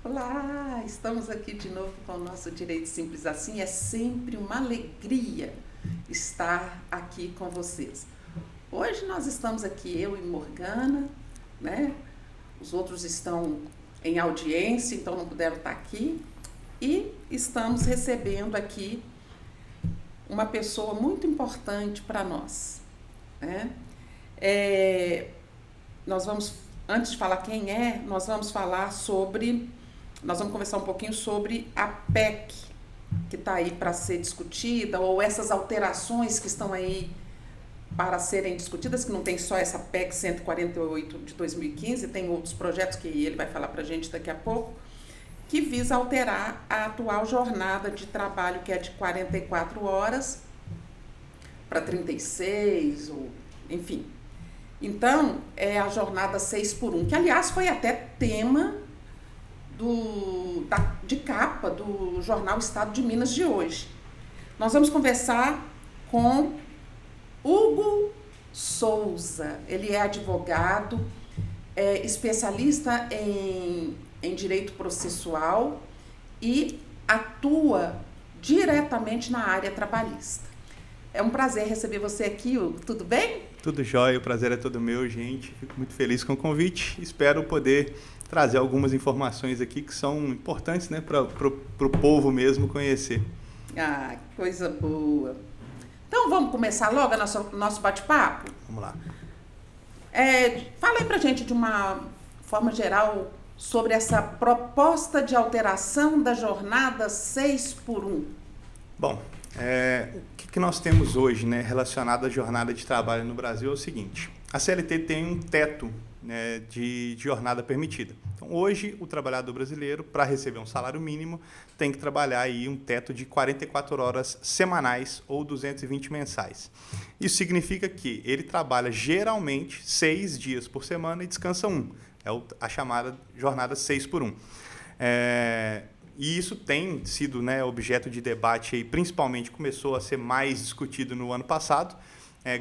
Olá, estamos aqui de novo com o nosso Direito Simples Assim. É sempre uma alegria estar aqui com vocês. Hoje nós estamos aqui, eu e Morgana, né? Os outros estão em audiência, então não puderam estar aqui. E estamos recebendo aqui uma pessoa muito importante para nós, né? Nós vamos, antes de falar quem é, nós vamos conversar um pouquinho sobre a PEC que está aí para ser discutida, ou essas alterações que estão aí para serem discutidas, que não tem só essa PEC 148 de 2015, tem outros projetos que ele vai falar para a gente daqui a pouco, que visa alterar a atual jornada de trabalho, que é de 44 horas para 36, ou, enfim. Então, é a jornada 6 por 1, que aliás foi até tema de capa do jornal Estado de Minas de hoje. Nós vamos conversar com Hugo Souza. Ele é advogado, especialista em direito processual e atua diretamente na área trabalhista. É um prazer receber você aqui, Hugo. Tudo bem? Tudo jóia, o prazer é todo meu, gente. Fico muito feliz com o convite. Espero poder trazer algumas informações aqui que são importantes, né, para o povo mesmo conhecer. Ah, que coisa boa. Então vamos começar logo o nosso bate-papo? Vamos lá. Fala aí pra gente de uma forma geral sobre essa proposta de alteração da jornada 6 por 1. Bom, o que nós temos hoje, né, relacionado à jornada de trabalho no Brasil é o seguinte: a CLT tem um teto, né, de jornada permitida. Então, hoje, o trabalhador brasileiro, para receber um salário mínimo, tem que trabalhar aí um teto de 44 horas semanais ou 220 mensais. Isso significa que ele trabalha geralmente 6 dias por semana e descansa 1. É a chamada jornada 6 por 1. E isso tem sido, né, objeto de debate, aí, principalmente começou a ser mais discutido no ano passado,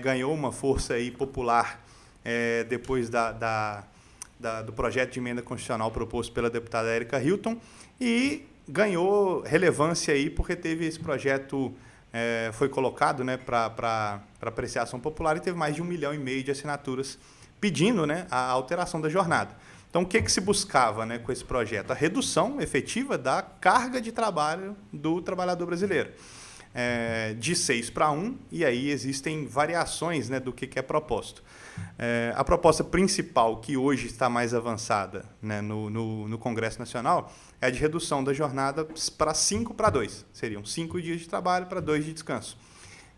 ganhou uma força aí popular depois do projeto de emenda constitucional proposto pela deputada Érica Hilton, e ganhou relevância aí porque teve esse projeto, foi colocado, né, para apreciação popular, e teve mais de 1,5 milhão de assinaturas pedindo, né, a alteração da jornada. Então, o que se buscava, né, com esse projeto? A redução efetiva da carga de trabalho do trabalhador brasileiro. De 6 para 1, e aí existem variações, né, do que é proposto. A proposta principal, que hoje está mais avançada, né, no Congresso Nacional, é a de redução da jornada para 5 para 2. Seriam 5 dias de trabalho para 2 de descanso.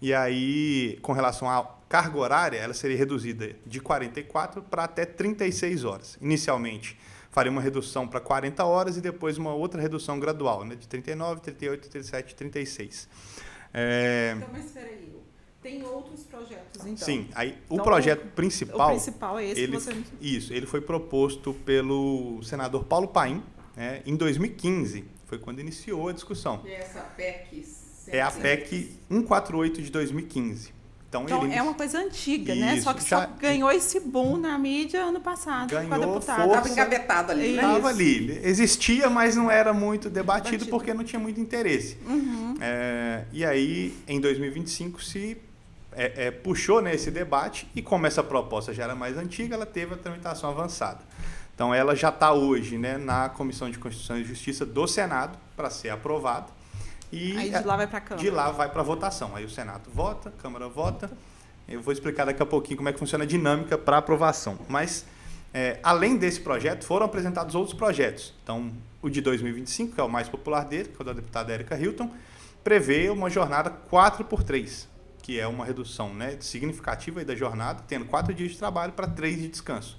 E aí, com relação à carga horária, ela seria reduzida de 44 para até 36 horas. Inicialmente, faria uma redução para 40 horas e depois uma outra redução gradual, né, de 39, 38, 37, 36. Então, mas espera aí, tem outros projetos, então? Sim, aí então, o projeto principal... O principal é esse que você... Isso, ele foi proposto pelo senador Paulo Paim, né, em 2015, foi quando iniciou a discussão. E essa PEC... É a PEC 148 de 2015. Então é uma coisa antiga, isso, né? Só que só ganhou esse boom na mídia ano passado. Ganhou força. Estava engavetado ali, né? Estava ali. Existia, mas não era muito debatido porque não tinha muito interesse. Uhum. E aí, em 2025, se puxou, né, esse debate, e como essa proposta já era mais antiga, ela teve a tramitação avançada. Então, ela já está hoje, né, na Comissão de Constituição e Justiça do Senado para ser aprovada. E aí de lá vai para a Câmara. De lá vai para a votação. Aí o Senado vota, a Câmara vota. Eu vou explicar daqui a pouquinho como é que funciona a dinâmica para aprovação. Mas, além desse projeto, foram apresentados outros projetos. Então, o de 2025, que é o mais popular dele, que é o da deputada Érica Hilton, prevê uma jornada 4 por 3, que é uma redução, né, significativa aí da jornada, tendo 4 dias de trabalho para 3 de descanso.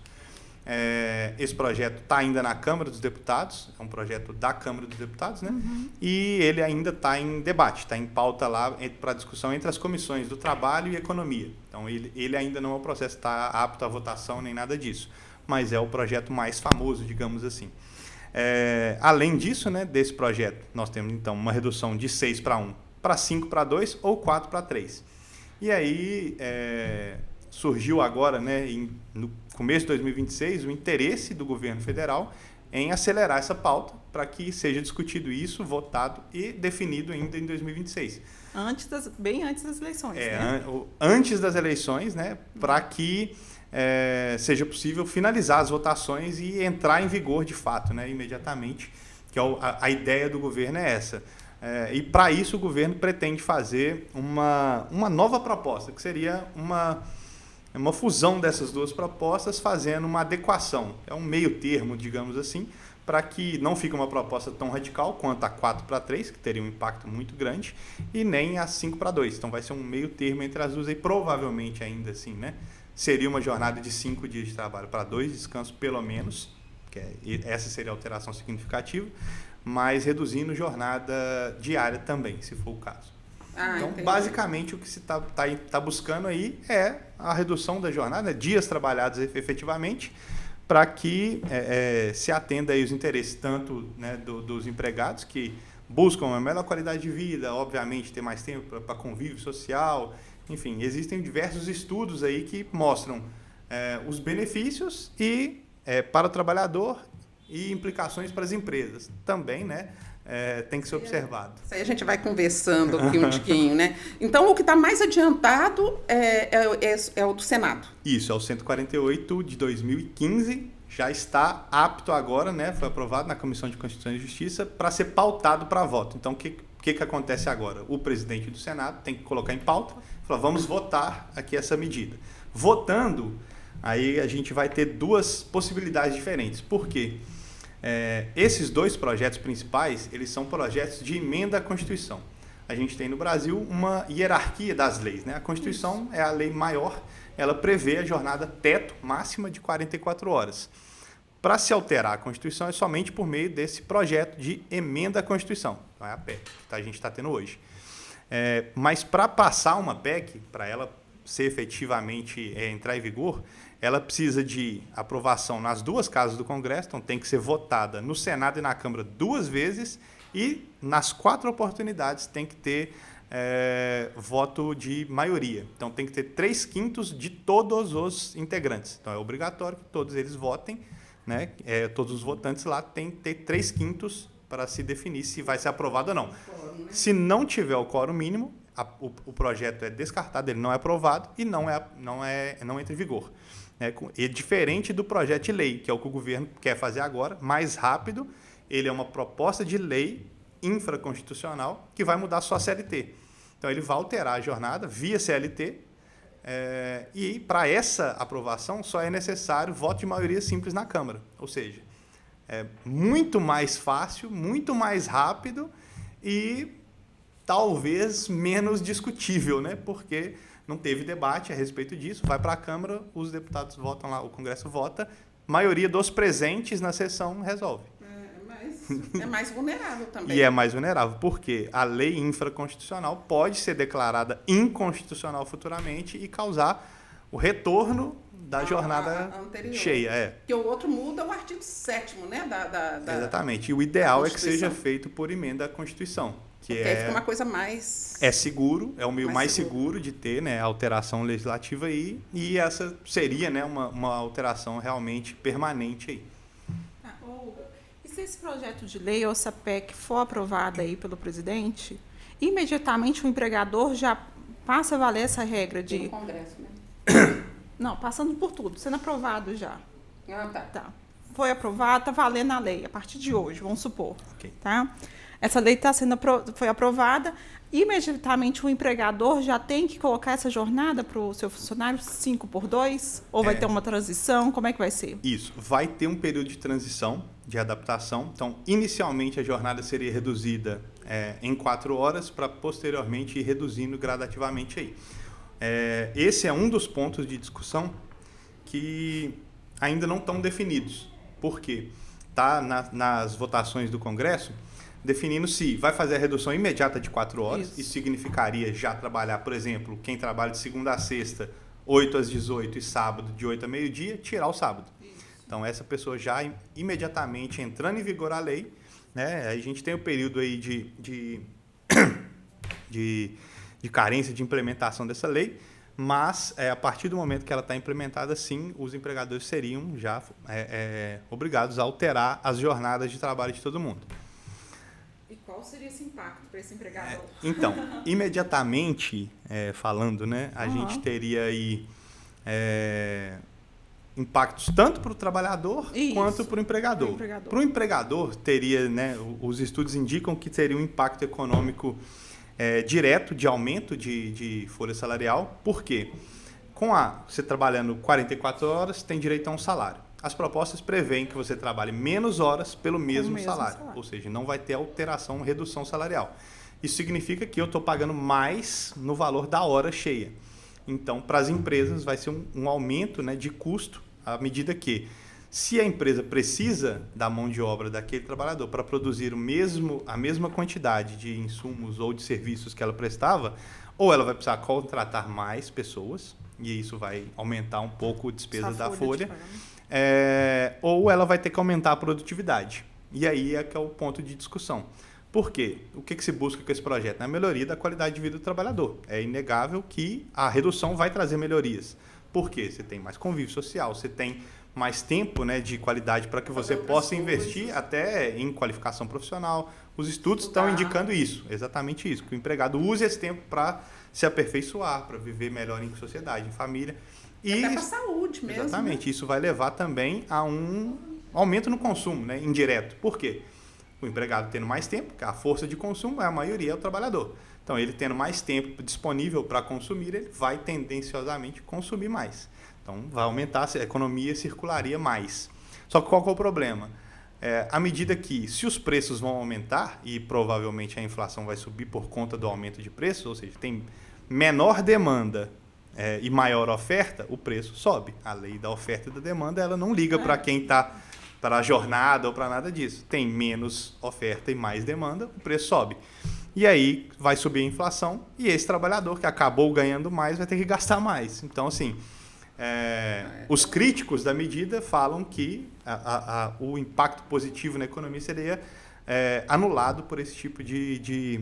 Esse projeto está ainda na Câmara dos Deputados, é um projeto da Câmara dos Deputados, né? Uhum. E ele ainda está em debate, está em pauta lá para discussão entre as comissões do Trabalho e Economia. Então, ele ainda não é um processo que está apto à votação nem nada disso, mas é o projeto mais famoso, digamos assim. Além disso, né, desse projeto, nós temos então uma redução de 6 para 1 para 5 para 2 ou 4 para 3. E aí surgiu agora, né, no começo de 2026, o interesse do governo federal em acelerar essa pauta para que seja discutido isso, votado e definido ainda em 2026. Bem antes das eleições, né? Antes das eleições, né? Para que seja possível finalizar as votações e entrar em vigor de fato, né? Imediatamente, que a ideia do governo é essa. E para isso o governo pretende fazer uma nova proposta, que seria uma fusão dessas duas propostas, fazendo uma adequação. É um meio termo, digamos assim, para que não fique uma proposta tão radical quanto a 4:3, que teria um impacto muito grande, e nem a 5:2. Então vai ser um meio termo entre as duas e provavelmente ainda assim, né? Seria uma jornada de 5 dias de trabalho para 2 descansos pelo menos, essa seria a alteração significativa, mas reduzindo jornada diária também, se for o caso. Então, entendi. basicamente, o que se está buscando aí é a redução da jornada, dias trabalhados efetivamente, para que se atenda aí os interesses tanto, né, dos empregados, que buscam uma melhor qualidade de vida, obviamente ter mais tempo para convívio social, enfim, existem diversos estudos aí que mostram os benefícios para o trabalhador e implicações para as empresas também, né? Tem que ser observado. Isso aí a gente vai conversando aqui um tiquinho, né? Então, o que está mais adiantado é o do Senado. Isso, é o 148 de 2015, já está apto agora, né? Foi aprovado na Comissão de Constituição e Justiça para ser pautado para voto. Então, o que acontece agora? O presidente do Senado tem que colocar em pauta, falar, vamos votar aqui essa medida. Votando, aí a gente vai ter duas possibilidades diferentes. Por quê? Esses dois projetos principais, eles são projetos de emenda à Constituição. A gente tem no Brasil uma hierarquia das leis, né? A Constituição é a lei maior, ela prevê a jornada teto máxima de 44 horas. Para se alterar a Constituição é somente por meio desse projeto de emenda à Constituição. Então é a PEC que a gente está tendo hoje. Mas para passar uma PEC, para ela ser efetivamente entrar em vigor, ela precisa de aprovação nas duas casas do Congresso, então tem que ser votada no Senado e na Câmara 2 vezes e nas 4 oportunidades tem que ter voto de maioria. Então tem que ter 3/5 de todos os integrantes. Então é obrigatório que todos eles votem, né? Todos os votantes lá têm que ter 3/5 para se definir se vai ser aprovado ou não. Se não tiver o quórum mínimo, o projeto é descartado, ele não é aprovado e não entra em vigor. É diferente do projeto de lei, que é o que o governo quer fazer agora, mais rápido. Ele é uma proposta de lei infraconstitucional que vai mudar só a CLT. Então, ele vai alterar a jornada via CLT e, para essa aprovação, só é necessário voto de maioria simples na Câmara. Ou seja, é muito mais fácil, muito mais rápido e talvez menos discutível, né? Porque não teve debate a respeito disso, vai para a Câmara, os deputados votam lá, o Congresso vota, maioria dos presentes na sessão resolve. É mais vulnerável também. E é mais vulnerável, porque a lei infraconstitucional pode ser declarada inconstitucional futuramente e causar o retorno da jornada anterior, cheia. Porque o outro muda o artigo 7º, né? Exatamente. E o ideal é que seja feito por emenda à Constituição. Porque aí fica uma coisa mais... É seguro, é o meio mais seguro de ter, né, a alteração legislativa aí, e essa seria, né, uma alteração realmente permanente aí. E se esse projeto de lei ou essa PEC for aprovada aí pelo presidente, imediatamente o empregador já passa a valer essa regra de... No Congresso, né? Não, passando por tudo, sendo aprovado já. Tá. Foi aprovado, está valendo a lei a partir de hoje, vamos supor. Okay. Tá? Essa lei foi aprovada, imediatamente o empregador já tem que colocar essa jornada para o seu funcionário 5/2? Ou vai ter uma transição? Como é que vai ser? Isso, vai ter um período de transição, de adaptação. Então, inicialmente a jornada seria reduzida em 4 horas para posteriormente ir reduzindo gradativamente aí. Esse é um dos pontos de discussão que ainda não estão definidos. Por quê? Está nas votações do Congresso definindo se vai fazer a redução imediata de 4 horas. Isso significaria já trabalhar, por exemplo, quem trabalha de segunda a sexta, 8 às 18 e sábado de 8 a meio-dia, tirar o sábado. Então, essa pessoa já imediatamente entrando em vigor a lei, né? A gente tem o período aí de carência de implementação dessa lei, mas a partir do momento que ela está implementada, sim, os empregadores seriam já obrigados a alterar as jornadas de trabalho de todo mundo. E qual seria esse impacto para esse empregador? Então, imediatamente falando, né, a gente teria aí impactos tanto para o trabalhador quanto para o empregador. Para o empregador, teria, né, os estudos indicam que teria um impacto econômico direto de aumento de folha salarial. Por quê? Você trabalhando 44 horas, tem direito a um salário. As propostas prevêem que você trabalhe menos horas pelo mesmo salário. Ou seja, não vai ter alteração, redução salarial. Isso significa que eu estou pagando mais no valor da hora cheia. Então, para as empresas, vai ser um aumento, né, de custo, à medida que, se a empresa precisa da mão de obra daquele trabalhador para produzir a mesma quantidade de insumos ou de serviços que ela prestava, ou ela vai precisar contratar mais pessoas, e isso vai aumentar um pouco a despesa da folha, ou ela vai ter que aumentar a produtividade. E aí é que é o ponto de discussão. Por quê? O que se busca com esse projeto? A melhoria da qualidade de vida do trabalhador. É inegável que a redução vai trazer melhorias. Por quê? Você tem mais convívio social, você tem mais tempo, né, de qualidade para que você possa investir até em qualificação profissional. Os estudos estão indicando isso, exatamente isso, que o empregado use esse tempo para se aperfeiçoar, para viver melhor em sociedade, em família. E até para a saúde mesmo. Exatamente, né? Isso vai levar também a um aumento no consumo, né, indireto. Por quê? O empregado tendo mais tempo, que a força de consumo, a maioria é o trabalhador. Então, ele tendo mais tempo disponível para consumir, ele vai tendenciosamente consumir mais. Então, vai aumentar, a economia circularia mais. Só que qual que é o problema? À medida que, se os preços vão aumentar, e provavelmente a inflação vai subir por conta do aumento de preços, ou seja, tem menor demanda e maior oferta, o preço sobe. A lei da oferta e da demanda, ela não liga para quem está para a jornada ou para nada disso. Tem menos oferta e mais demanda, o preço sobe. E aí vai subir a inflação e esse trabalhador que acabou ganhando mais vai ter que gastar mais. Então, assim, os críticos da medida falam que o impacto positivo na economia seria anulado por esse tipo de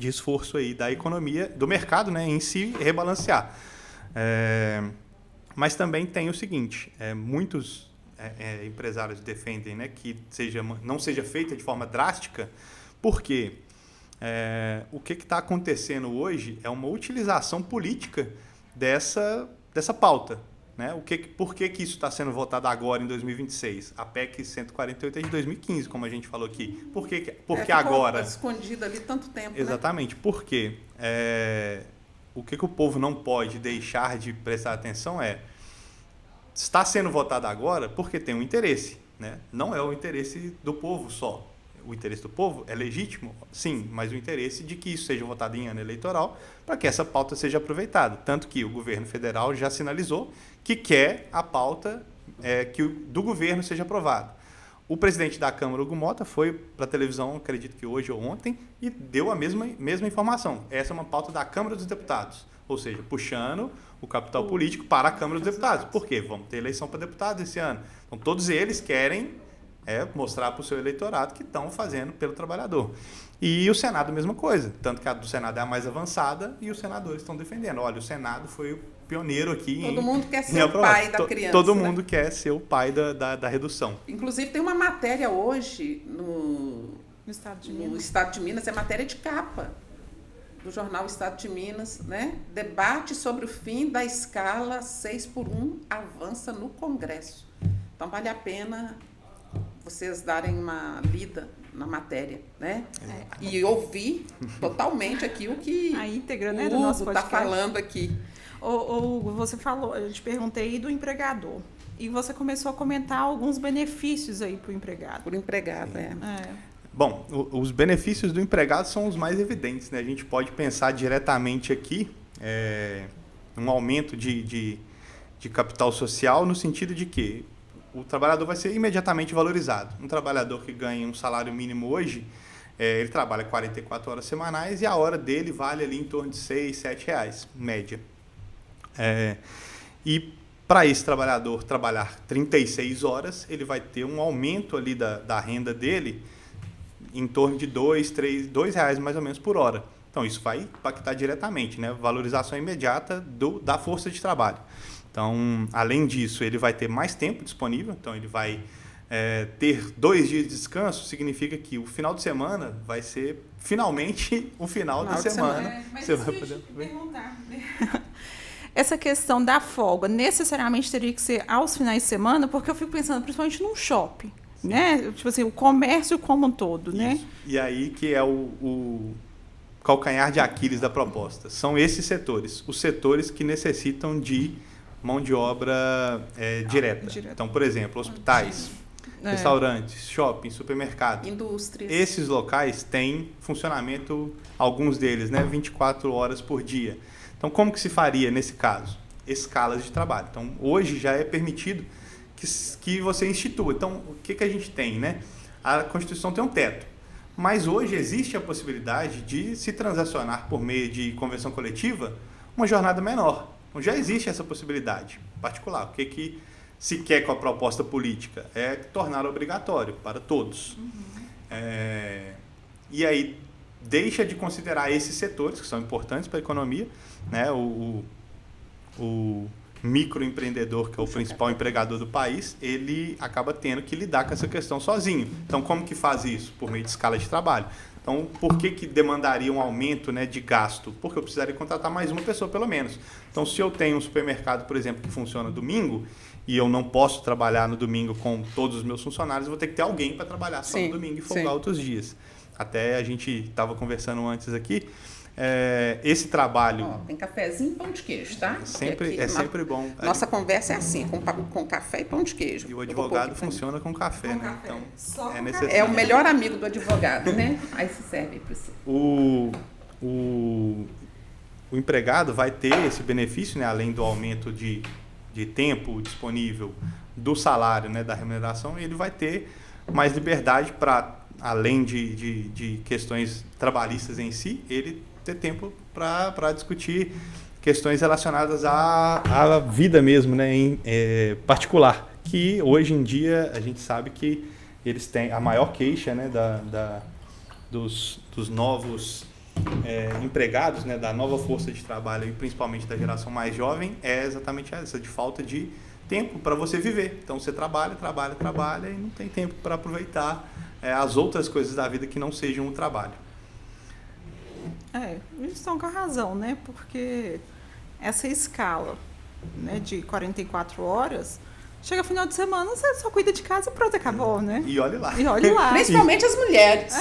esforço aí da economia, do mercado, né, em si, rebalancear. Mas também tem o seguinte, muitos empresários defendem, né, que não seja feita de forma drástica, porque o que está acontecendo hoje é uma utilização política dessa pauta. Né? Por que isso está sendo votado agora, em 2026? A PEC 148 é de 2015, como a gente falou aqui. Por que agora? Escondida ali tanto tempo. Exatamente. Né? Por quê? O que o povo não pode deixar de prestar atenção está sendo votado agora porque tem um interesse. Né? Não é o interesse do povo só. O interesse do povo é legítimo, sim, mas o interesse de que isso seja votado em ano eleitoral para que essa pauta seja aproveitada. Tanto que o governo federal já sinalizou que quer a pauta do governo seja aprovada. O presidente da Câmara, Hugo Mota, foi para a televisão, acredito que hoje ou ontem, e deu a mesma informação. Essa é uma pauta da Câmara dos Deputados, ou seja, puxando o capital político para a Câmara dos Deputados. Por quê? Vamos ter eleição para deputados esse ano. Então, todos eles querem mostrar para o seu eleitorado que estão fazendo pelo trabalhador. E o Senado, a mesma coisa. Tanto que a do Senado é a mais avançada e os senadores estão defendendo. Olha, o Senado foi o pioneiro aqui. Todo mundo quer ser o pai da criança. Todo mundo quer ser o pai da redução. Inclusive, tem uma matéria hoje no Estado de Minas. É matéria de capa do jornal Estado de Minas, né? Debate sobre o fim da escala 6x1 avança no Congresso. Então, vale a pena vocês darem uma lida na matéria, né? E ouvir totalmente aqui o que a íntegra, né, o do nosso Hugo está podcast. falando aqui. Hugo, você falou, eu te perguntei do empregador. E você começou a comentar alguns benefícios aí para o empregado. Por empregado, Bom, os benefícios do empregado são os mais evidentes, né? A gente pode pensar diretamente aqui um aumento de capital social no sentido de que o trabalhador vai ser imediatamente valorizado. Um trabalhador que ganha um salário mínimo hoje, ele trabalha 44 horas semanais e a hora dele vale ali em torno de R$ 6, R$ 7, média. E para esse trabalhador trabalhar 36 horas, ele vai ter um aumento ali da renda dele em torno de R$ 2 mais ou menos por hora. Então, isso vai impactar diretamente, né? Valorização imediata da força de trabalho. Então, além disso, ele vai ter mais tempo disponível, então ele vai ter 2 dias de descanso, significa que o final de semana vai ser finalmente o final da semana. Mas Você isso vai eu poder ia te perguntar, né? Essa questão da folga necessariamente teria que ser aos finais de semana, porque eu fico pensando principalmente num shopping, né? Tipo assim, o comércio como um todo, né? Isso. E aí que é o calcanhar de Aquiles da proposta. São esses setores, os setores que necessitam de mão de obra direta. Então, por exemplo, hospitais, restaurantes, shoppings, supermercados. Indústrias. Esses locais têm funcionamento, alguns deles, né, 24 horas por dia. Então, como que se faria nesse caso? Escalas de trabalho. Então, hoje já é permitido que você institua. Então, o que a gente tem, né? A Constituição tem um teto. Mas hoje existe a possibilidade de se transacionar por meio de convenção coletiva uma jornada menor. Então, já existe essa possibilidade particular. O que se quer com a proposta política? É tornar obrigatório para todos. E aí deixa de considerar esses setores que são importantes para a economia, né? O microempreendedor, que é o principal empregador do país, ele acaba tendo que lidar com essa questão sozinho. Então, como que faz isso? Por meio de escala de trabalho. Então, por que demandaria um aumento, né, de gasto? Porque eu precisaria contratar mais uma pessoa, pelo menos. Então, se eu tenho um supermercado, por exemplo, que funciona domingo, e eu não posso trabalhar no domingo com todos os meus funcionários, eu vou ter que ter alguém para trabalhar só no domingo e folgar outros dias. Até a gente estava conversando antes aqui, esse trabalho... Tem cafezinho e pão de queijo, tá? Sempre bom. Nossa conversa é assim, com café e pão de queijo. E o advogado funciona com café, Com né? café. Então, Só com necessário. É o melhor amigo do advogado, né? Aí se serve para você. O empregado vai ter esse benefício, né? Além do aumento de tempo disponível do salário, né? Da remuneração, ele vai ter mais liberdade para, além de questões trabalhistas em si, ele ter tempo para discutir questões relacionadas à vida mesmo, né, em particular, que hoje em dia a gente sabe que eles têm a maior queixa, né, dos novos empregados, né, da nova força de trabalho e principalmente da geração mais jovem, é exatamente essa, de falta de tempo para você viver. Então você trabalha e não tem tempo para aproveitar as outras coisas da vida que não sejam o trabalho. Eles estão com a razão, né? Porque essa escala, né, de 44 horas, chega final de semana, você só cuida de casa e pronto, acabou, né? E olhe lá. Principalmente as mulheres.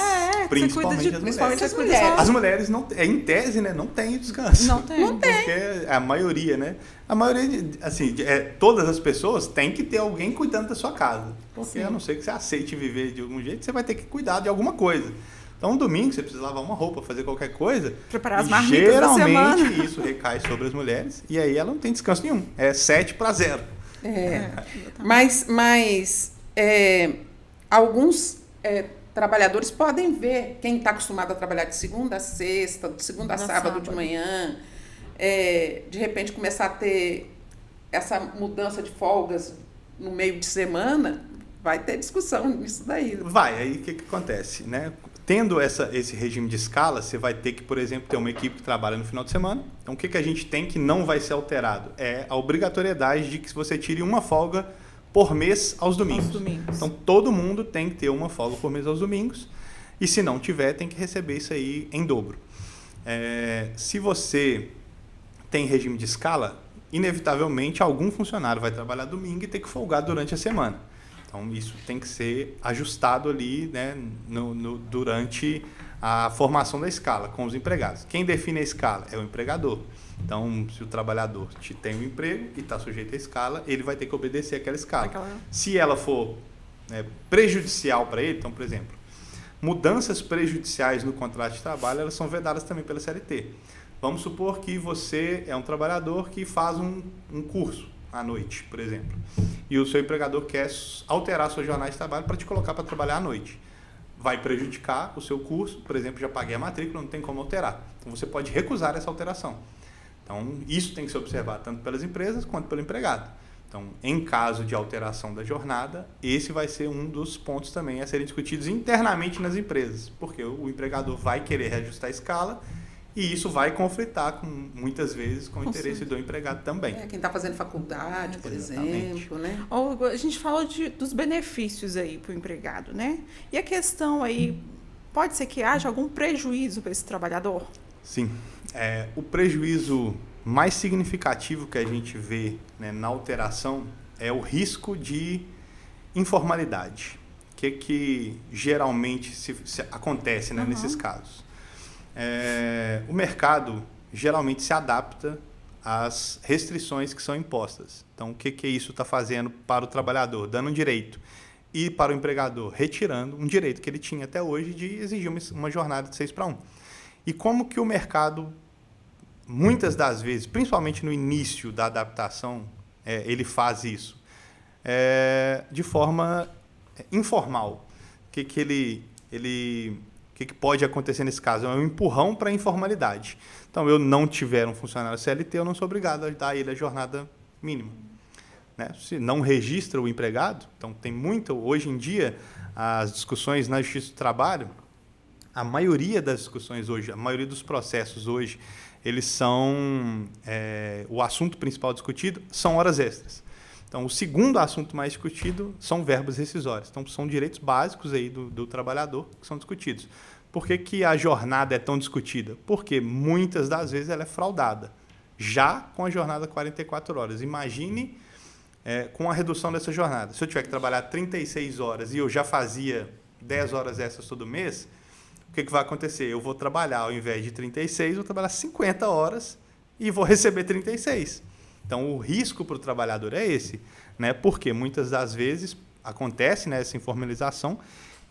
Principalmente as mulheres. As mulheres, não, em tese, né, não tem descanso. Não tem. Porque a maioria, né? A maioria, assim, todas as pessoas têm que ter alguém cuidando da sua casa. Porque a não ser que você aceite viver de algum jeito, você vai ter que cuidar de alguma coisa. Então, um domingo, você precisa lavar uma roupa, fazer qualquer coisa. Preparar as marmitas da semana. Geralmente, isso recai sobre as mulheres. E aí, ela não tem descanso nenhum. É 7-0. Mas alguns trabalhadores podem ver, quem está acostumado a trabalhar de segunda a sexta, de segunda a sábado de manhã, de repente começar a ter essa mudança de folgas no meio de semana, vai ter discussão nisso daí. Vai, aí o que acontece, né? Tendo esse regime de escala, você vai ter que, por exemplo, ter uma equipe que trabalha no final de semana. Então, o que a gente tem que não vai ser alterado? É a obrigatoriedade de que você tire uma folga por mês aos domingos. Então, todo mundo tem que ter uma folga por mês aos domingos. E se não tiver, tem que receber isso aí em dobro. Se você tem regime de escala, inevitavelmente algum funcionário vai trabalhar domingo e ter que folgar durante a semana. Então, isso tem que ser ajustado ali, né, durante a formação da escala com os empregados. Quem define a escala é o empregador. Então, se o trabalhador tem um emprego e está sujeito à escala, ele vai ter que obedecer àquela escala. Se ela for prejudicial para ele, então, por exemplo, mudanças prejudiciais no contrato de trabalho, elas são vedadas também pela CLT. Vamos supor que você é um trabalhador que faz um curso à noite, por exemplo, e o seu empregador quer alterar a sua jornada de trabalho para te colocar para trabalhar à noite. Vai prejudicar o seu curso, por exemplo, já paguei a matrícula, não tem como alterar. Então, você pode recusar essa alteração. Então, isso tem que ser observado tanto pelas empresas quanto pelo empregado. Então, em caso de alteração da jornada, esse vai ser um dos pontos também a serem discutidos internamente nas empresas, porque o empregador vai querer reajustar a escala E isso vai conflitar muitas vezes com o interesse Sim. do empregado também. Quem está fazendo faculdade, por Exatamente. exemplo, né? Ou a gente falou dos benefícios aí para o empregado, né? E a questão aí, pode ser que haja algum prejuízo para esse trabalhador? Sim. O prejuízo mais significativo que a gente vê, né, na alteração é o risco de informalidade. O que geralmente se acontece, né, nesses casos? O mercado geralmente se adapta às restrições que são impostas. Então, o que isso está fazendo para o trabalhador? Dando um direito. E para o empregador, retirando um direito que ele tinha até hoje de exigir uma jornada de 6-1. E como que o mercado, muitas das vezes, principalmente no início da adaptação, ele faz isso? De forma informal. O que pode acontecer nesse caso? É um empurrão para a informalidade. Então, eu não tiver um funcionário CLT, eu não sou obrigado a dar a ele a jornada mínima. Né? Se não registra o empregado, então tem muito, hoje em dia, as discussões na Justiça do Trabalho, a maioria das discussões hoje, a maioria dos processos hoje, eles são, o assunto principal discutido são horas extras. Então, o segundo assunto mais discutido são verbos rescisórios. Então, são direitos básicos aí do trabalhador que são discutidos. Por que a jornada é tão discutida? Porque muitas das vezes ela é fraudada, já com a jornada 44 horas. Imagine com a redução dessa jornada. Se eu tiver que trabalhar 36 horas e eu já fazia 10 horas extras todo mês, o que vai acontecer? Eu vou trabalhar, ao invés de 36, vou trabalhar 50 horas e vou receber 36. Então, o risco para o trabalhador é esse, né? Porque muitas das vezes acontece, né, essa informalização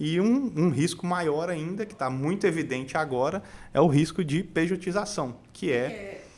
e um risco maior ainda, que está muito evidente agora, é o risco de pejotização, que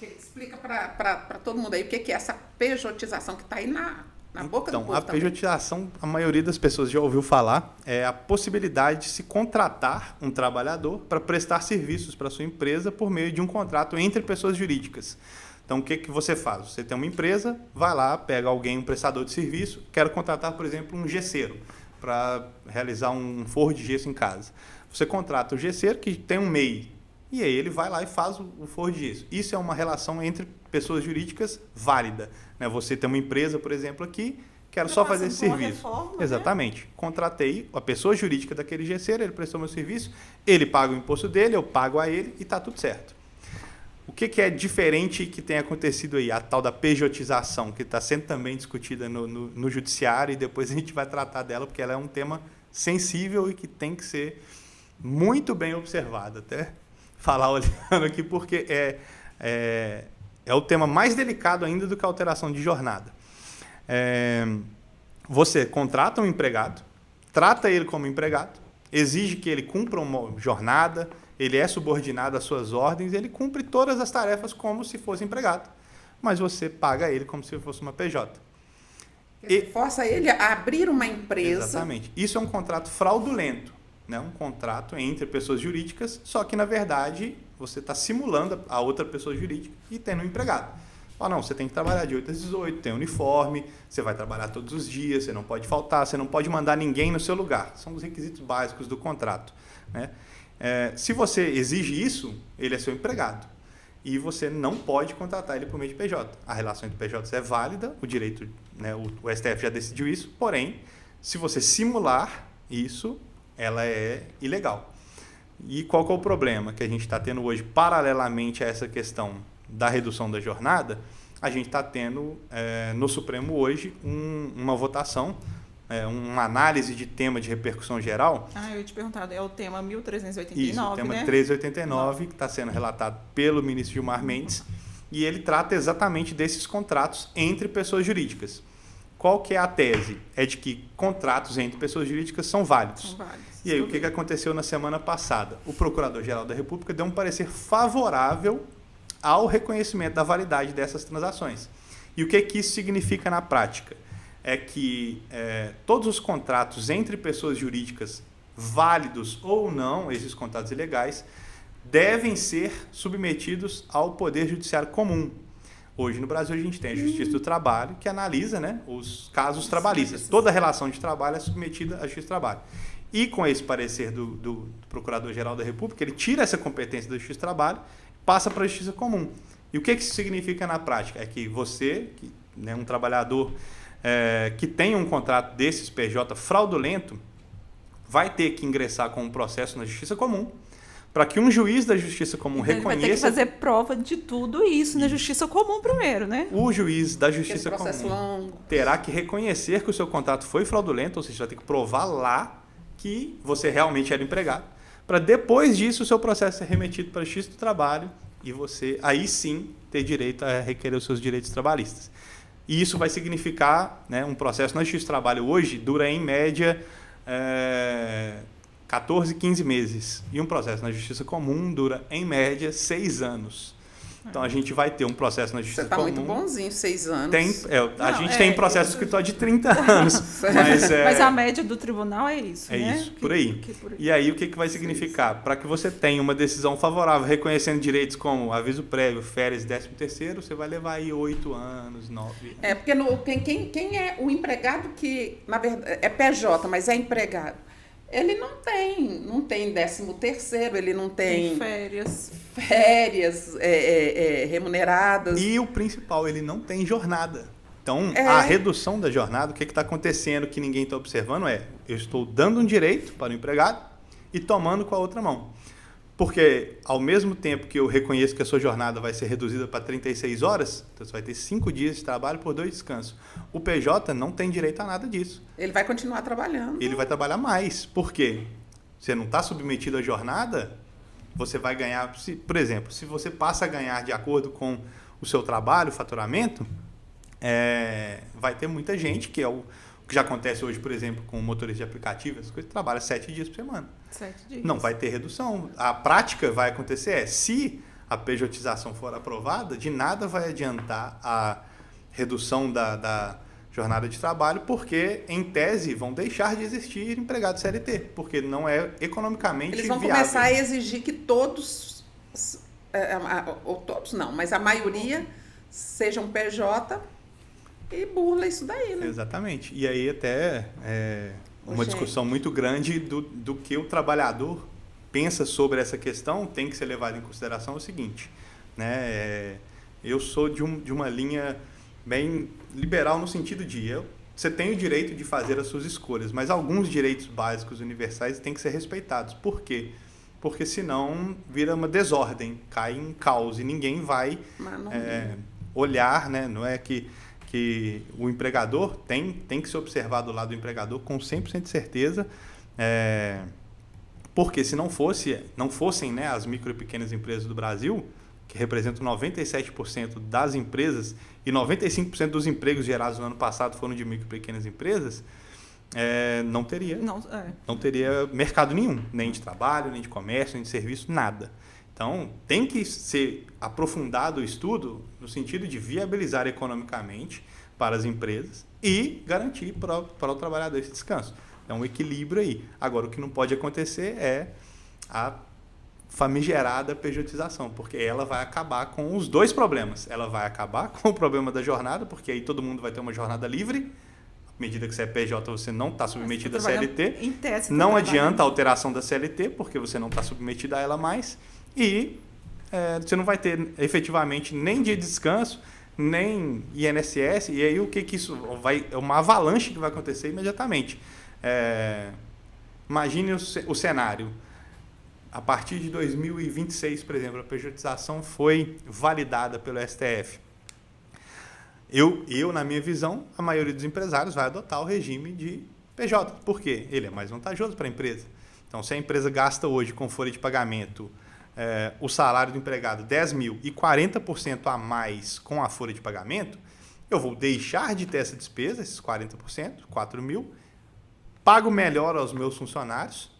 explica para todo mundo aí o que é essa pejotização que está aí na boca do povo a também. pejotização, a maioria das pessoas já ouviu falar, é a possibilidade de se contratar um trabalhador para prestar serviços para a sua empresa por meio de um contrato entre pessoas jurídicas. Então, o que você faz? Você tem uma empresa, vai lá, pega alguém, um prestador de serviço, quero contratar, por exemplo, um gesseiro para realizar um forro de gesso em casa. Você contrata o gesseiro, que tem um MEI, e aí ele vai lá e faz o forro de gesso. Isso é uma relação entre pessoas jurídicas válida. Né? Você tem uma empresa, por exemplo, aqui, quero só fazer esse serviço. Reforma, exatamente. Né? Contratei a pessoa jurídica daquele gesseiro, ele prestou meu serviço, ele paga o imposto dele, eu pago a ele e está tudo certo. O que é diferente que tem acontecido aí? A tal da pejotização, que está sendo também discutida no judiciário, e depois a gente vai tratar dela, porque ela é um tema sensível e que tem que ser muito bem observado. Até falar olhando aqui, porque é o tema mais delicado ainda do que a alteração de jornada. Você contrata um empregado, trata ele como empregado, exige que ele cumpra uma jornada, ele é subordinado às suas ordens, ele cumpre todas as tarefas como se fosse empregado, mas você paga ele como se fosse uma PJ. E força ele a abrir uma empresa. Exatamente. Isso é um contrato fraudulento, né? Um contrato entre pessoas jurídicas, só que, na verdade, você está simulando a outra pessoa jurídica e tendo um empregado. Não, você tem que trabalhar de 8 às 18, tem uniforme, você vai trabalhar todos os dias, você não pode faltar, você não pode mandar ninguém no seu lugar. São os requisitos básicos do contrato, né? Se você exige isso, ele é seu empregado. E você não pode contratar ele por meio de PJ. A relação entre PJs é válida, o direito, né, o STF já decidiu isso, porém, se você simular isso, ela é ilegal. E qual que é o problema que a gente está tendo hoje, paralelamente a essa questão da redução da jornada? A gente está tendo no Supremo hoje uma votação, uma análise de tema de repercussão geral. Eu ia te perguntar, é o tema 1389, isso, o tema 1389, que está sendo relatado pelo ministro Gilmar Mendes, e ele trata exatamente desses contratos entre pessoas jurídicas. Qual que é a tese? É de que contratos entre pessoas jurídicas são válidos. São válidos. E aí, o que aconteceu na semana passada? O Procurador-Geral da República deu um parecer favorável ao reconhecimento da validade dessas transações. E o que isso significa na prática? É que todos os contratos entre pessoas jurídicas, válidos ou não, esses contratos ilegais, devem ser submetidos ao Poder Judiciário Comum. Hoje no Brasil a gente tem a Justiça do Trabalho, que analisa, né, os casos trabalhistas. Toda relação de trabalho é submetida à Justiça do Trabalho. E com esse parecer do Procurador-Geral da República, ele tira essa competência da Justiça do Trabalho, passa para a justiça comum. E o que isso significa na prática? É que você, né, um trabalhador que tem um contrato desses PJ fraudulento, vai ter que ingressar com um processo na justiça comum, para que um juiz da justiça comum Então, reconheça... Ele vai ter que fazer prova de tudo isso na justiça comum primeiro, né? O juiz da justiça Esse processo comum longo. terá que reconhecer que o seu contrato foi fraudulento, ou seja, vai ter que provar lá que você realmente era empregado, para depois disso o seu processo ser remetido para a Justiça do Trabalho e você aí sim ter direito a requerer os seus direitos trabalhistas. E isso vai significar, né, um processo na Justiça do Trabalho hoje dura em média 14, 15 meses. E um processo na Justiça Comum dura em média 6 anos. Então a gente vai ter um processo na Você Justiça está Comum. muito bonzinho, 6 anos. A gente tem processo de escritório de 30 anos. Mas a média do tribunal é isso, É né? isso, por aí. E aí o que vai significar? Para que você tenha uma decisão favorável, reconhecendo direitos como aviso prévio, férias e 13º, você vai levar aí 8 anos, 9 anos. Porque quem é o empregado que, na verdade, é PJ, mas é empregado, ele não tem 13º, ele não tem férias remuneradas. E o principal, ele não tem jornada. Então, a redução da jornada, o que está acontecendo que ninguém está observando eu estou dando um direito para o empregado e tomando com a outra mão. Porque, ao mesmo tempo que eu reconheço que a sua jornada vai ser reduzida para 36 horas, então você vai ter 5 dias de trabalho por 2 descansos. O PJ não tem direito a nada disso. Ele vai continuar trabalhando. Ele vai trabalhar mais. Por quê? Você não está submetido à jornada, você vai ganhar... Por exemplo, se você passa a ganhar de acordo com o seu trabalho, o faturamento, vai ter muita gente, que é o que já acontece hoje, por exemplo, com motorista de aplicativo, as coisas, trabalha 7 dias por semana. 7 dias. Não vai ter redução. A prática vai acontecer se a pejotização for aprovada, de nada vai adiantar a redução da jornada de trabalho, porque, em tese, vão deixar de existir empregados CLT, porque não é economicamente viável. Eles vão começar a exigir que todos, ou todos não, mas a maioria sejam PJ e burla isso daí, né? Exatamente. E aí até uma discussão muito grande do que o trabalhador pensa sobre essa questão tem que ser levado em consideração o seguinte, né? Eu sou de uma linha bem liberal no sentido de você tem o direito de fazer as suas escolhas, mas alguns direitos básicos universais têm que ser respeitados. Por quê? Porque senão vira uma desordem, cai em caos e ninguém vai olhar, né? Não é que o empregador tem que ser observado do lado do empregador com 100% de certeza, porque se não fossem, né, as micro e pequenas empresas do Brasil, que representam 97% das empresas e 95% dos empregos gerados no ano passado foram de micro e pequenas empresas, não teria mercado nenhum, nem de trabalho, nem de comércio, nem de serviço, nada. Então, tem que ser aprofundado o estudo no sentido de viabilizar economicamente para as empresas e garantir para o trabalhador esse descanso. É um equilíbrio aí. Agora, o que não pode acontecer é a famigerada pejotização, porque ela vai acabar com os dois problemas. Ela vai acabar com o problema da jornada, porque aí todo mundo vai ter uma jornada livre. À medida que você é PJ, você não está submetido à CLT. Não adianta a alteração da CLT, porque você não está submetido a ela mais. E você não vai ter efetivamente nem dia de descanso, nem INSS, e aí o que isso vai... É uma avalanche que vai acontecer imediatamente. Imagine o cenário. A partir de 2026, por exemplo, a pejotização foi validada pelo STF. Na minha visão, a maioria dos empresários vai adotar o regime de PJ. Por quê? Ele é mais vantajoso para a empresa. Então, se a empresa gasta hoje com folha de pagamento o salário do empregado 10 mil e 40% a mais com a folha de pagamento, eu vou deixar de ter essa despesa, esses 40%, 4 mil, pago melhor aos meus funcionários.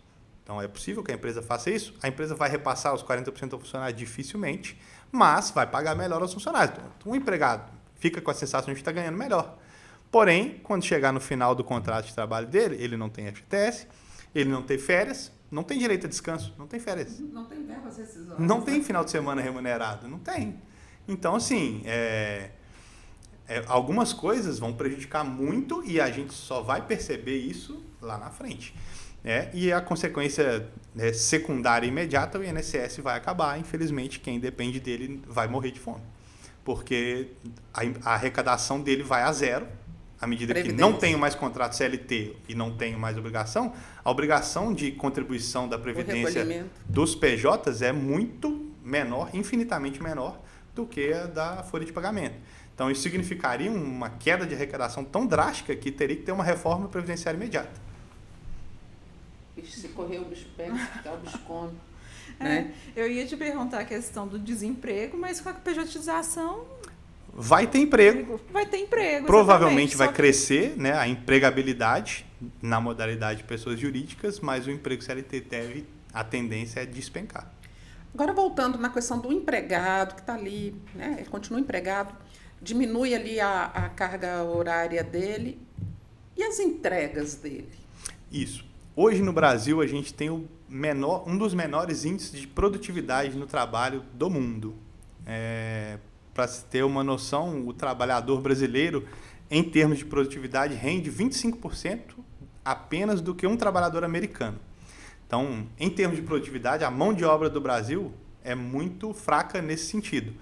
Então, é possível que a empresa faça isso. A empresa vai repassar os 40% ao funcionário dificilmente, mas vai pagar melhor aos funcionários. Então, o empregado fica com a sensação de estar ganhando melhor. Porém, quando chegar no final do contrato de trabalho dele, ele não tem FGTS, ele não tem férias, não tem direito a descanso, não tem férias. Não tem verbas rescisórias. Não tem final de semana remunerado, não tem. Então, assim, algumas coisas vão prejudicar muito e a gente só vai perceber isso lá na frente. E a consequência secundária e imediata, o INSS vai acabar. Infelizmente, quem depende dele vai morrer de fome. Porque a arrecadação dele vai a zero. À medida que não tenho mais contrato CLT e não tenho mais obrigação, a obrigação de contribuição da Previdência dos PJs é muito menor, infinitamente menor, do que a da folha de pagamento. Então, isso significaria uma queda de arrecadação tão drástica que teria que ter uma reforma previdenciária imediata. Se correr, o bicho pega, se ficar, o bicho come. Né? Eu ia te perguntar a questão do desemprego, mas com a pejotização... Vai ter emprego. Vai ter emprego. Provavelmente vai crescer, né, a empregabilidade na modalidade de pessoas jurídicas, mas o emprego CLT a tendência é despencar. Agora, voltando na questão do empregado que está ali, né, ele continua empregado, diminui ali a carga horária dele e as entregas dele. Isso. Hoje no Brasil a gente tem um dos menores índices de produtividade no trabalho do mundo. Para se ter uma noção, o trabalhador brasileiro, em termos de produtividade, rende 25% apenas do que um trabalhador americano. Então, em termos de produtividade, a mão de obra do Brasil é muito fraca nesse sentido.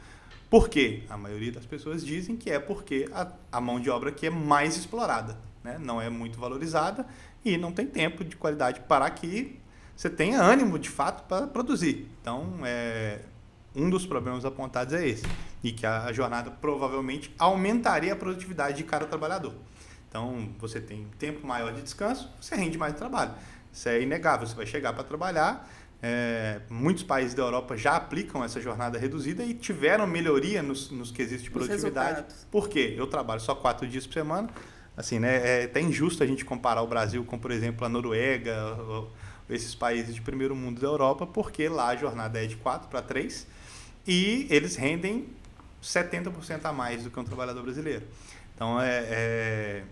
Por quê? A maioria das pessoas dizem que é porque a mão de obra aqui é mais explorada, né? Não é muito valorizada e não tem tempo de qualidade para que você tenha ânimo, de fato, para produzir. Então, um dos problemas apontados é esse, e que a jornada provavelmente aumentaria a produtividade de cada trabalhador. Então, você tem um tempo maior de descanso, você rende mais no trabalho. Isso é inegável, você vai chegar para trabalhar. Muitos países da Europa já aplicam essa jornada reduzida e tiveram melhoria nos quesitos de produtividade. Por quê? Eu trabalho só 4 dias por semana. Assim, né, é até injusto a gente comparar o Brasil com, por exemplo, a Noruega, ou esses países de primeiro mundo da Europa, porque lá a jornada é de 4 para 3 e eles rendem 70% a mais do que um trabalhador brasileiro. Então, é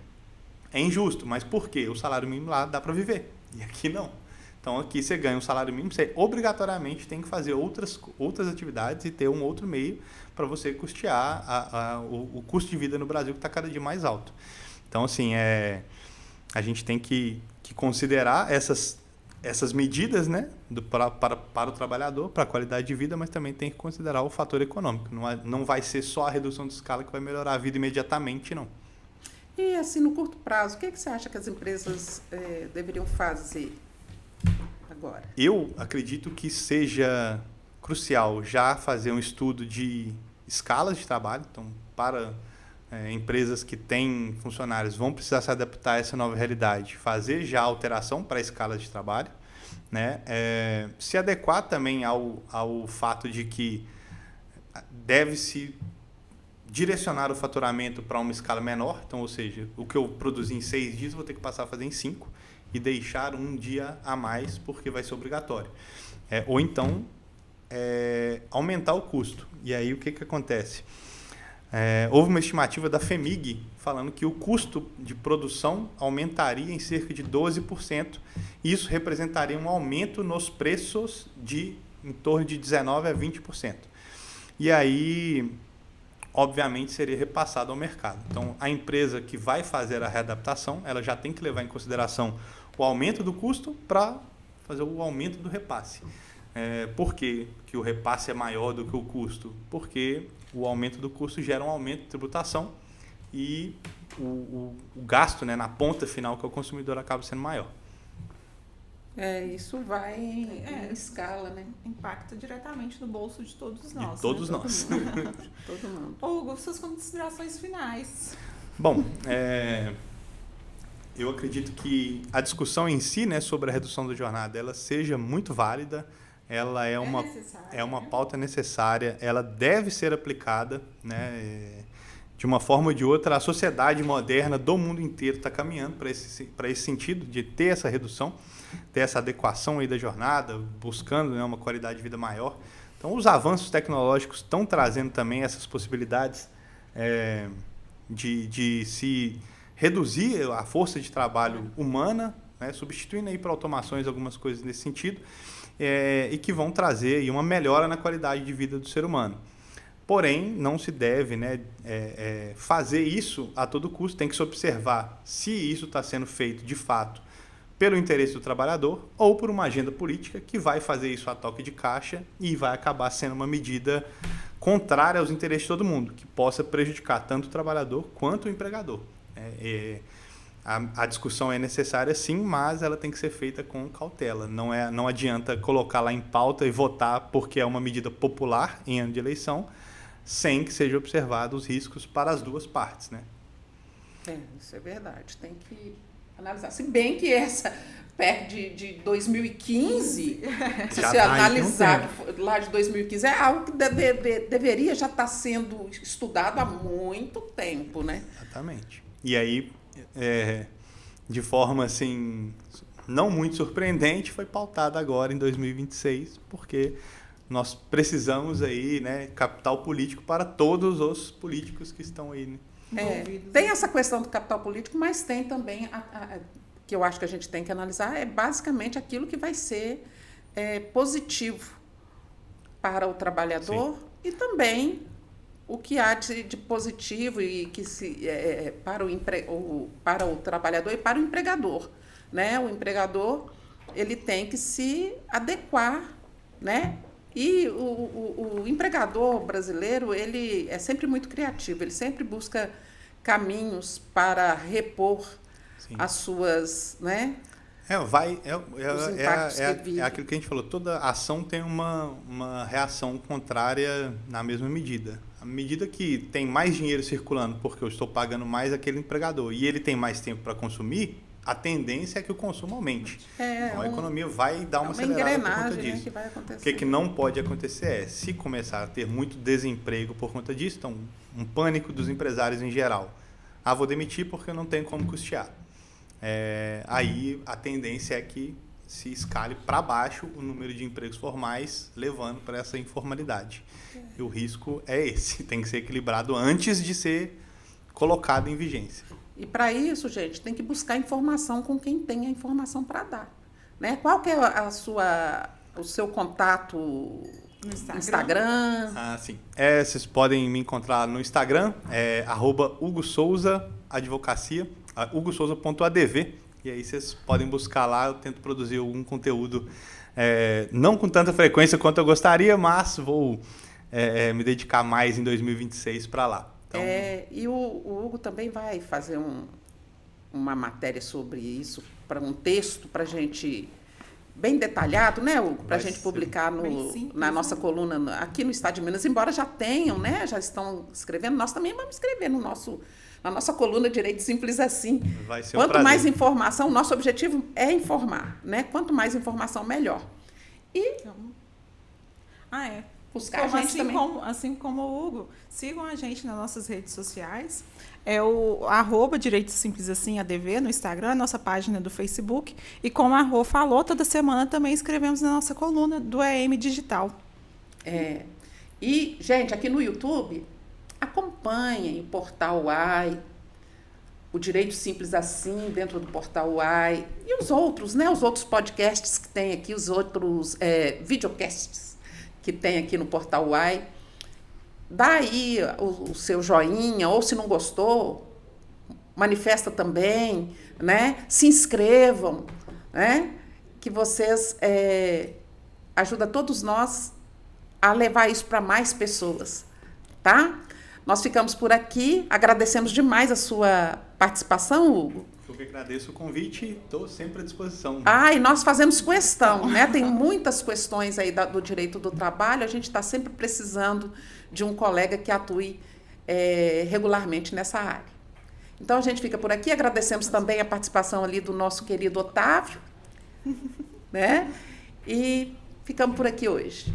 injusto, mas por quê? O salário mínimo lá dá para viver, e aqui não. Então, aqui você ganha um salário mínimo, você obrigatoriamente tem que fazer outras atividades e ter um outro meio para você custear o custo de vida no Brasil, que está cada dia mais alto. Então, assim, a gente tem que considerar essas medidas, né, para o trabalhador, para a qualidade de vida, mas também tem que considerar o fator econômico. Não vai ser só a redução de escala que vai melhorar a vida imediatamente, não. E, assim, no curto prazo, o que você acha que as empresas deveriam fazer agora? Eu acredito que seja crucial já fazer um estudo de escalas de trabalho. Então, para empresas que têm funcionários vão precisar se adaptar a essa nova realidade, fazer já alteração para a escala de trabalho, né? Se adequar também ao fato de que deve-se direcionar o faturamento para uma escala menor. Então, ou seja, o que eu produzi em 6 dias, vou ter que passar a fazer em 5 e deixar um dia a mais porque vai ser obrigatório. Ou então, aumentar o custo. E aí, o que acontece? Houve uma estimativa da FEMIG falando que o custo de produção aumentaria em cerca de 12%. E isso representaria um aumento nos preços de em torno de 19% a 20%. E aí, obviamente, seria repassado ao mercado. Então, a empresa que vai fazer a readaptação, ela já tem que levar em consideração o aumento do custo para fazer o aumento do repasse. Por que o repasse é maior do que o custo? Porque o aumento do custo gera um aumento de tributação e o gasto, né, na ponta final, que é o consumidor, acaba sendo maior. Isso vai em escala, né? Impacta diretamente no bolso de todos nós. De todos nós. Todo mundo. Hugo, suas considerações finais. Bom, eu acredito que a discussão em si, né, sobre a redução da jornada, ela seja muito válida, ela é uma pauta necessária, ela deve ser aplicada, né, de uma forma ou de outra. A sociedade moderna do mundo inteiro está caminhando para esse sentido de ter essa redução, ter essa adequação aí da jornada, buscando, né, uma qualidade de vida maior. Então, os avanços tecnológicos estão trazendo também essas possibilidades de se reduzir a força de trabalho humana, né, substituindo aí para automações algumas coisas nesse sentido, e que vão trazer aí uma melhora na qualidade de vida do ser humano. Porém, não se deve, né, fazer isso a todo custo. Tem que se observar se isso está sendo feito de fato pelo interesse do trabalhador ou por uma agenda política que vai fazer isso a toque de caixa e vai acabar sendo uma medida contrária aos interesses de todo mundo, que possa prejudicar tanto o trabalhador quanto o empregador. A discussão é necessária sim, mas ela tem que ser feita com cautela. Não adianta colocar lá em pauta e votar porque é uma medida popular em ano de eleição, sem que sejam observados os riscos para as duas partes, né? Isso é verdade. Tem que analisar. Se bem que essa PEC de 2015, se você analisar lá de 2015, é algo que deveria já estar sendo estudado há muito tempo, né? Exatamente. E aí, de forma assim, não muito surpreendente, foi pautada agora em 2026, porque nós precisamos aí, né, capital político para todos os políticos que estão aí, né? Tem essa questão do capital político, mas tem também, que eu acho que a gente tem que analisar, é basicamente aquilo que vai ser positivo para o trabalhador. Sim. E também o que há de positivo e que para o trabalhador e para o empregador, né? O empregador ele tem que se adequar, né? E o empregador brasileiro, ele é sempre muito criativo, ele sempre busca caminhos para repor Sim. as suas, né? É aquilo que a gente falou, toda ação tem uma reação contrária na mesma medida. À medida que tem mais dinheiro circulando porque eu estou pagando mais aquele empregador e ele tem mais tempo para consumir, a tendência é que o consumo aumente. Então, a economia vai dar uma acelerada por conta disso. Né, que vai acontecer. O que não pode acontecer se começar a ter muito desemprego por conta disso, então um pânico dos empresários em geral. Vou demitir porque eu não tenho como custear. Aí a tendência é que se escale para baixo o número de empregos formais, levando para essa informalidade. E o risco é esse, tem que ser equilibrado antes de ser colocado em vigência. E para isso, gente, tem que buscar informação com quem tem a informação para dar, né? Qual que é o seu contato no Instagram? Sim. Vocês podem me encontrar no Instagram, @Hugo Souza Advocacia, hugosouza.adv, e aí vocês podem buscar lá. Eu tento produzir algum conteúdo, não com tanta frequência quanto eu gostaria, mas vou me dedicar mais em 2026 para lá. Então, e o Hugo também vai fazer uma matéria sobre isso, para um texto para a gente, bem detalhado, né, Hugo? Para a gente publicar na nossa coluna aqui no Estado de Minas, embora já tenham, né, já estão escrevendo, nós também vamos escrever na nossa coluna Direito Simples Assim. Vai ser Quanto mais informação, nosso objetivo é informar, né? Quanto mais informação, melhor. Buscar a gente também. Assim como o Hugo, sigam a gente nas nossas redes sociais. É o @Direito Simples Assim, ADV, no Instagram, nossa página do Facebook. E como a Rô falou, toda semana também escrevemos na nossa coluna do EM Digital. E, gente, aqui no YouTube, acompanhem o Portal UAI, o Direito Simples Assim, dentro do Portal UAI, e os outros, né? Os outros podcasts que tem aqui, os outros videocasts que tem aqui no Portal UAI. Dá aí o seu joinha, ou se não gostou, manifesta também, né? Se inscrevam, né? Que vocês ajudam todos nós a levar isso para mais pessoas, tá? Nós ficamos por aqui, agradecemos demais a sua participação, Hugo. Eu que agradeço o convite, estou sempre à disposição. E nós fazemos questão, né? Tem muitas questões aí do direito do trabalho, a gente está sempre precisando de um colega que atue regularmente nessa área. Então, a gente fica por aqui, agradecemos também a participação ali do nosso querido Otávio, né? E ficamos por aqui hoje.